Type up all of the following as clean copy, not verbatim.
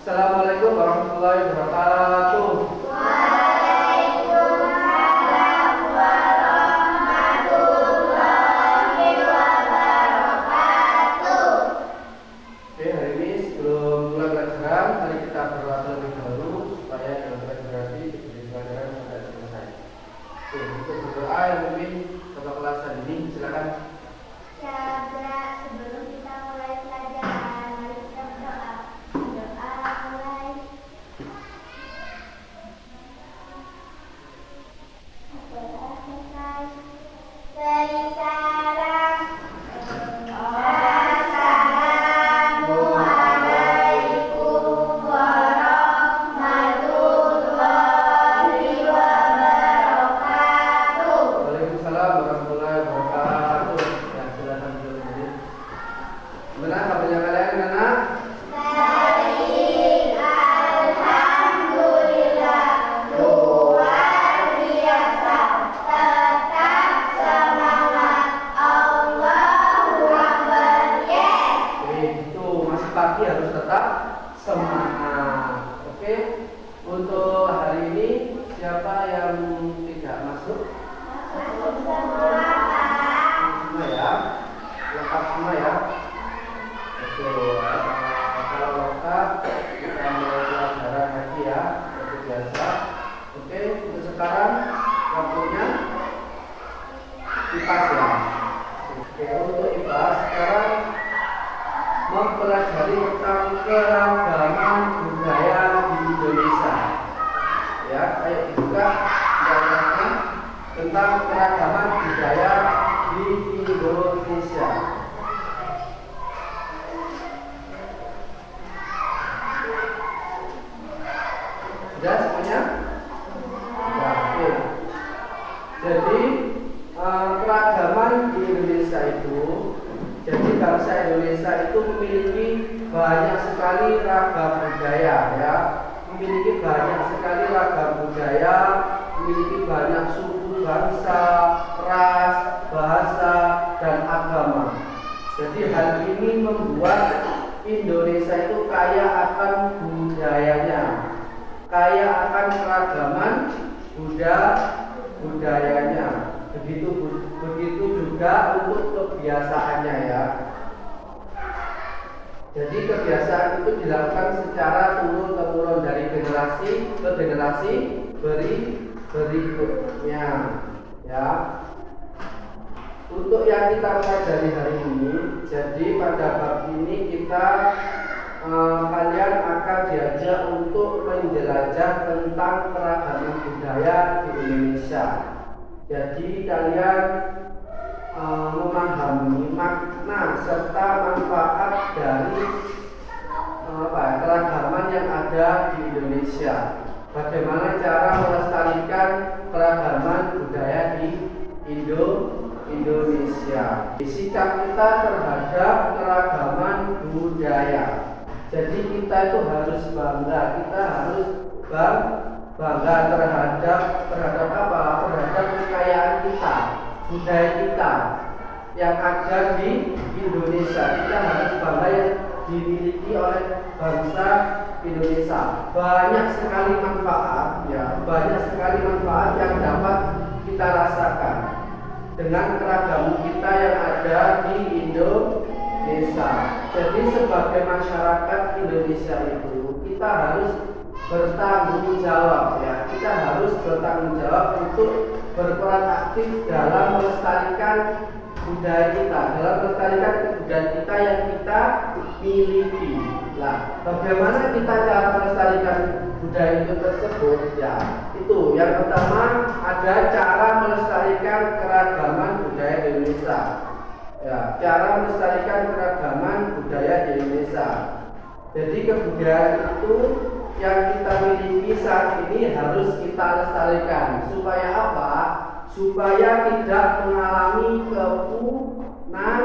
Assalamualaikum warahmatullahi wabarakatuh. Waalaikumsalam warahmatullahi wabarakatuh. Oke, hari ini sebelum mulai pelajaran, mari kita berdoa terlebih dahulu supaya dalam pelajaran ini diberi pelajaran sampai selesai. Oke, untuk berdoa yang mungkin Bapak kelas tadi ini, silakan. Syabra, sebelum kita mulai pelajaran, mari kita berdoa. Doa mulai. Doa selesai. Beri salam. Assalamualaikum warahmatullahi wabarakatuh. Waalaikumsalam warahmatullahi wabarakatuh. Ya, silakan dulu. Gimana kabarnya kalian, anak? Baik, alhamdulillah, luar biasa. Tetap semangat. Allahu Akbar. Yes. Oke, itu masih pagi harus tetap semangat. Oke, untuk hari ini siapa yang tidak masuk? Masuk semua, Pak. Semua ya, lengkap semua ya. Oke, kalau lengkap kita mulai pelajaran lagi ya, seperti biasa. Oke, untuk sekarang waktunya IPAS ya. Oke, untuk IPAS sekarang mempelajari tentang keragaman budaya di Indonesia. Ya, ayo dibuka diajarkan tentang keragaman budaya di Indonesia. Sudah semuanya? Sudah, oke. Jadi keragaman di Indonesia itu, jadi bangsa Indonesia itu memiliki banyak sekali ragam budaya ya, memiliki banyak sekali ragam budaya, memiliki banyak suku bangsa, ras, bahasa, dan agama. Jadi hal ini membuat Indonesia itu kaya akan budayanya, kaya akan keragaman budayanya. Begitu juga untuk kebiasaannya ya. Jadi kebiasaan itu dilakukan secara turun-temurun dari generasi ke generasi berikutnya ya. Untuk yang kita pelajari hari ini, jadi pada bab ini kita kalian akan diajak untuk menjelajah tentang keragaman budaya di Indonesia. Jadi kalian memahami makna serta manfaat dari keragaman yang ada di Indonesia. Bagaimana cara melestarikan keragaman budaya di Indonesia. Sikap kita terhadap keragaman budaya. Jadi kita itu harus bangga, kita harus bangga terhadap apa? Terhadap kekayaan kita, budaya kita yang ada di Indonesia. Kita harus bangga yang dimiliki oleh bangsa Indonesia. Banyak sekali manfaat ya, banyak sekali manfaat yang dapat kita rasakan dengan keragaman kita yang ada di Indonesia. Jadi sebagai masyarakat Indonesia itu kita harus bertanggung jawab ya. Kita harus bertanggung jawab untuk berperan aktif dalam melestarikan budaya kita, dalam melestarikan kebudayaan kita yang kita miliki. Nah, bagaimana kita cara melestarikan budaya itu tersebut? Ya, itu yang pertama ada cara melestarikan keragaman budaya di Indonesia. Ya, cara melestarikan keragaman budaya di Indonesia. Jadi kebudayaan itu yang kita miliki saat ini harus kita lestarikan. Supaya apa? Supaya tidak mengalami kepunahan,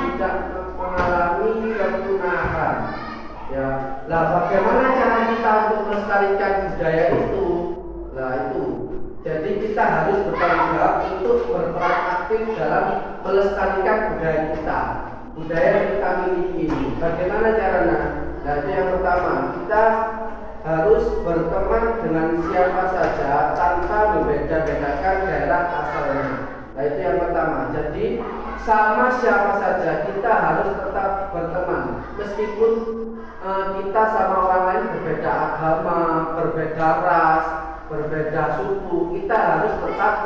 tidak mengalami kepunahan. Ya, lah bagaimana cara kita untuk melestarikan budaya itu? Nah itu, jadi kita harus bertanggung jawab untuk berperan aktif dalam melestarikan budaya kita. budaya yang kita miliki ini. Bagaimana caranya? Nah, itu yang pertama. kita harus berteman dengan siapa saja tanpa membeda-bedakan daerah asalnya. Nah, itu yang pertama. Jadi sama siapa saja kita harus tetap berteman, meskipun kita sama orang lain berbeda agama, berbeda ras, berbeda suku, kita harus tetap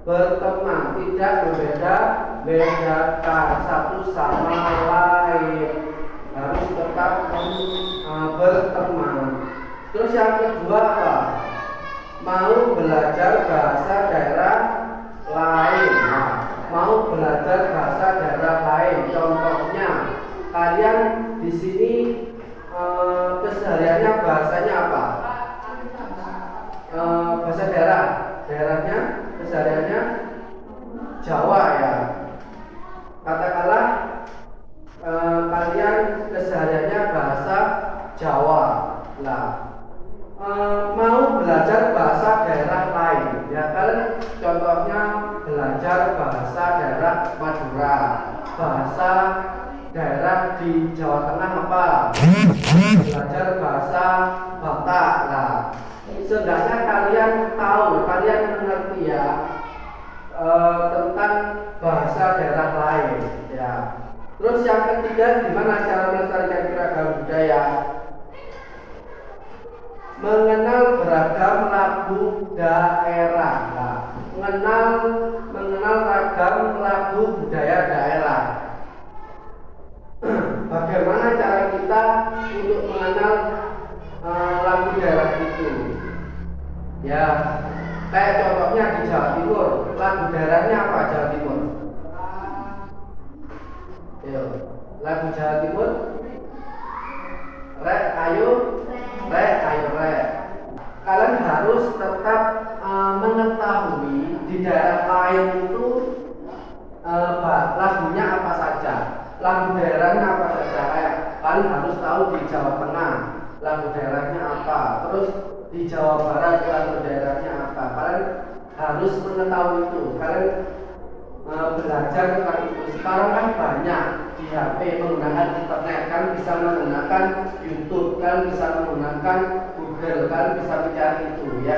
berteman, tidak membeda-bedakan satu sama lain, harus tetap berteman. Terus yang kedua apa? Mau belajar bahasa daerah lain. Nah, mau belajar bahasa daerah lain. Contohnya, kalian di sini kesehariannya bahasanya apa? Bahasa daerahnya kesehariannya Jawa ya. Katakanlah kalian kesehariannya bahasa Jawa. Nah, mau belajar bahasa daerah lain ya, kalian contohnya belajar bahasa daerah Madura, bahasa daerah di Jawa Tengah apa, belajar bahasa Batak. Nah, seenggaknya kalian tahu, kalian mengerti ya tentang bahasa daerah lain ya. Terus yang ketiga, gimana cara melestarikan keragaman budaya? Mengenal beragam lagu daerah. Nah, mengenal ragam lagu budaya daerah. Bagaimana cara kita untuk mengenal lagu daerah itu? Ya, kayak contohnya di Jawa Timur, lagu daerahnya apa Jawa Timur? Yo, lagu Jawa Timur. Rek, ayo. Kalian harus tetap mengetahui di daerah lain itu lagunya apa saja, lagu daerahnya apa saja. Kalian harus tahu di Jawa Tengah lagu daerahnya apa, terus di Jawa Barat lagu daerahnya apa. Kalian harus mengetahui itu. Kalian belajar tentang itu. Sekarang kan banyak di HP menggunakan internet, kan bisa menggunakan YouTube, kan bisa menggunakan Google, kan bisa mencari itu, ya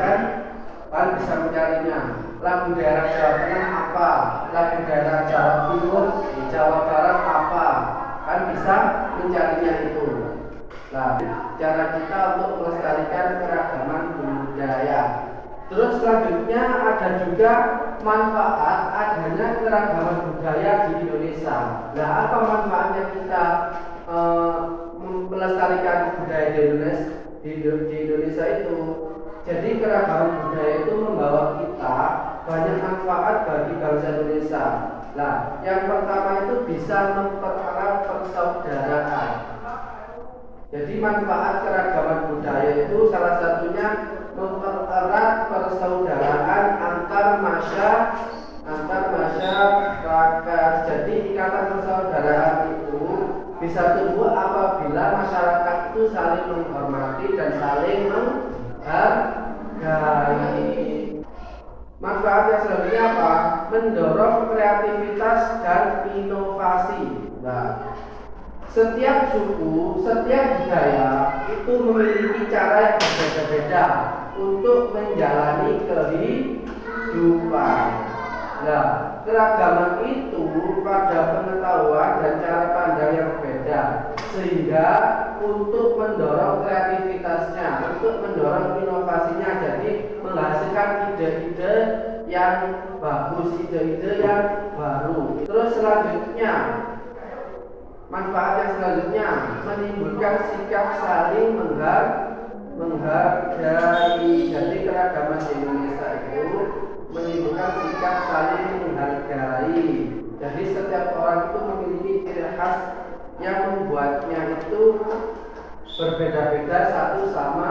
kan bisa mencarinya. Lagu daerah Jawa Tengah apa, lagu daerah Jawa Timur, di Jawa Barat apa, kan bisa mencarinya itu. Nah, cara kita untuk melestarikan keragaman budaya. Terus selanjutnya ada juga manfaat adanya keragaman budaya di Indonesia. Nah, apa manfaatnya kita melestarikan budaya di Indonesia itu? Jadi keragaman budaya itu membawa kita banyak manfaat bagi bangsa Indonesia. Nah, yang pertama itu bisa mempererat persaudaraan. Jadi manfaat keragaman budaya itu salah satunya mempererat persaudaraan antar masyarakat. Jadi ikatan persaudaraan itu bisa tumbuh apabila masyarakat itu saling menghormati dan saling menghargai. Manfaat yang selanjutnya apa? Mendorong kreativitas dan inovasi. Nah, setiap suku, setiap budaya itu memiliki cara yang berbeda-beda untuk menjalani kehidupan. Nah, keragaman itu pada pengetahuan dan cara pandang yang berbeda, sehingga untuk mendorong kreativitasnya, untuk mendorong inovasinya, jadi menghasilkan ide-ide yang bagus, ide-ide yang baru. Terus selanjutnya, manfaat yang selanjutnya menimbulkan sikap saling menghargai. Jadi keragaman di Indonesia itu menimbulkan sikap saling menghargai. Jadi setiap orang itu memiliki ciri khas yang membuatnya itu berbeda-beda satu sama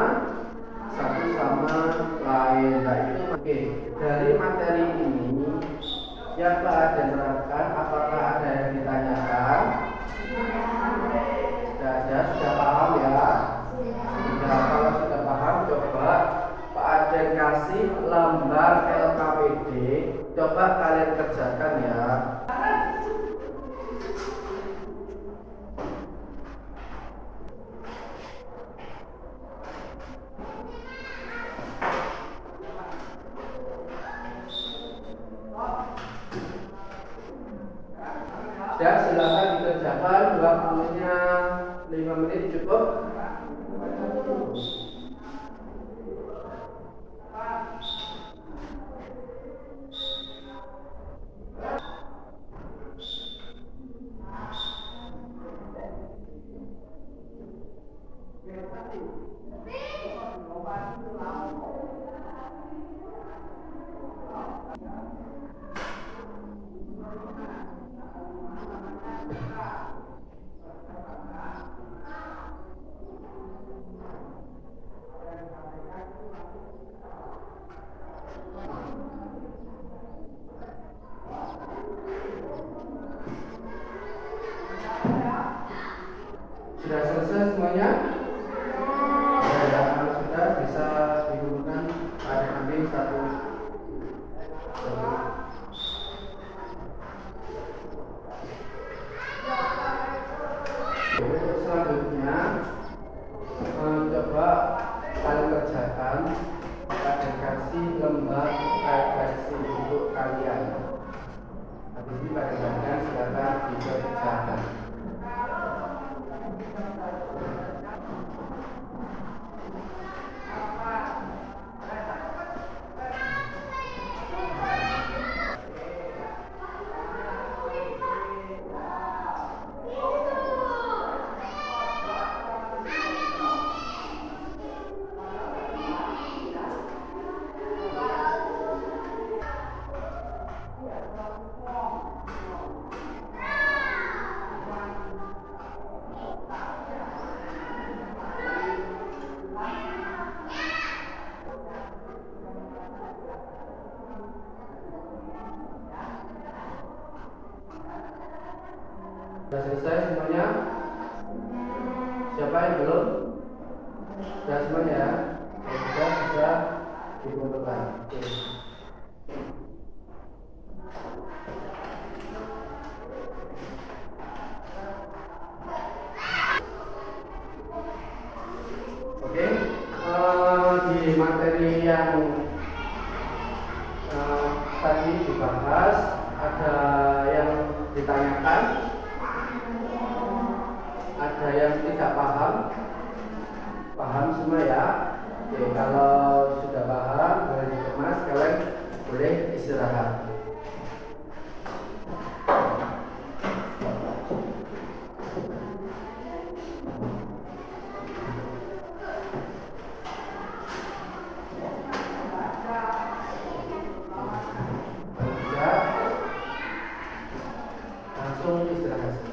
lain. Nah, itu oke. Dari materi ini yang telah diterangkan, apakah ada yang ditanyakan? Sudah paham ya? Sudah. Kalau sudah paham, coba Pak Aden kasih lembar LKPD, coba kalian kerjakan ya. cukup? Sudah selesai semuanya? Ya, kalau sudah bisa digunakan pada kambing satu. Untuk selanjutnya, coba kalian kerjakan dan kasih lembar referensi untuk kalian. Habis ini pada silakan dikerjakan. Sudah selesai semuanya? Siapa yang belum? Sudah semuanya ya? Kalau sudah bisa dikumpulkan. Oke, di materi yang tadi dibahas ada yang ditanyakan, ada yang tidak paham. Paham semua ya? Oke, kalau sudah paham boleh dikemas, kalian boleh istirahat. Kalau sudah, langsung istirahat.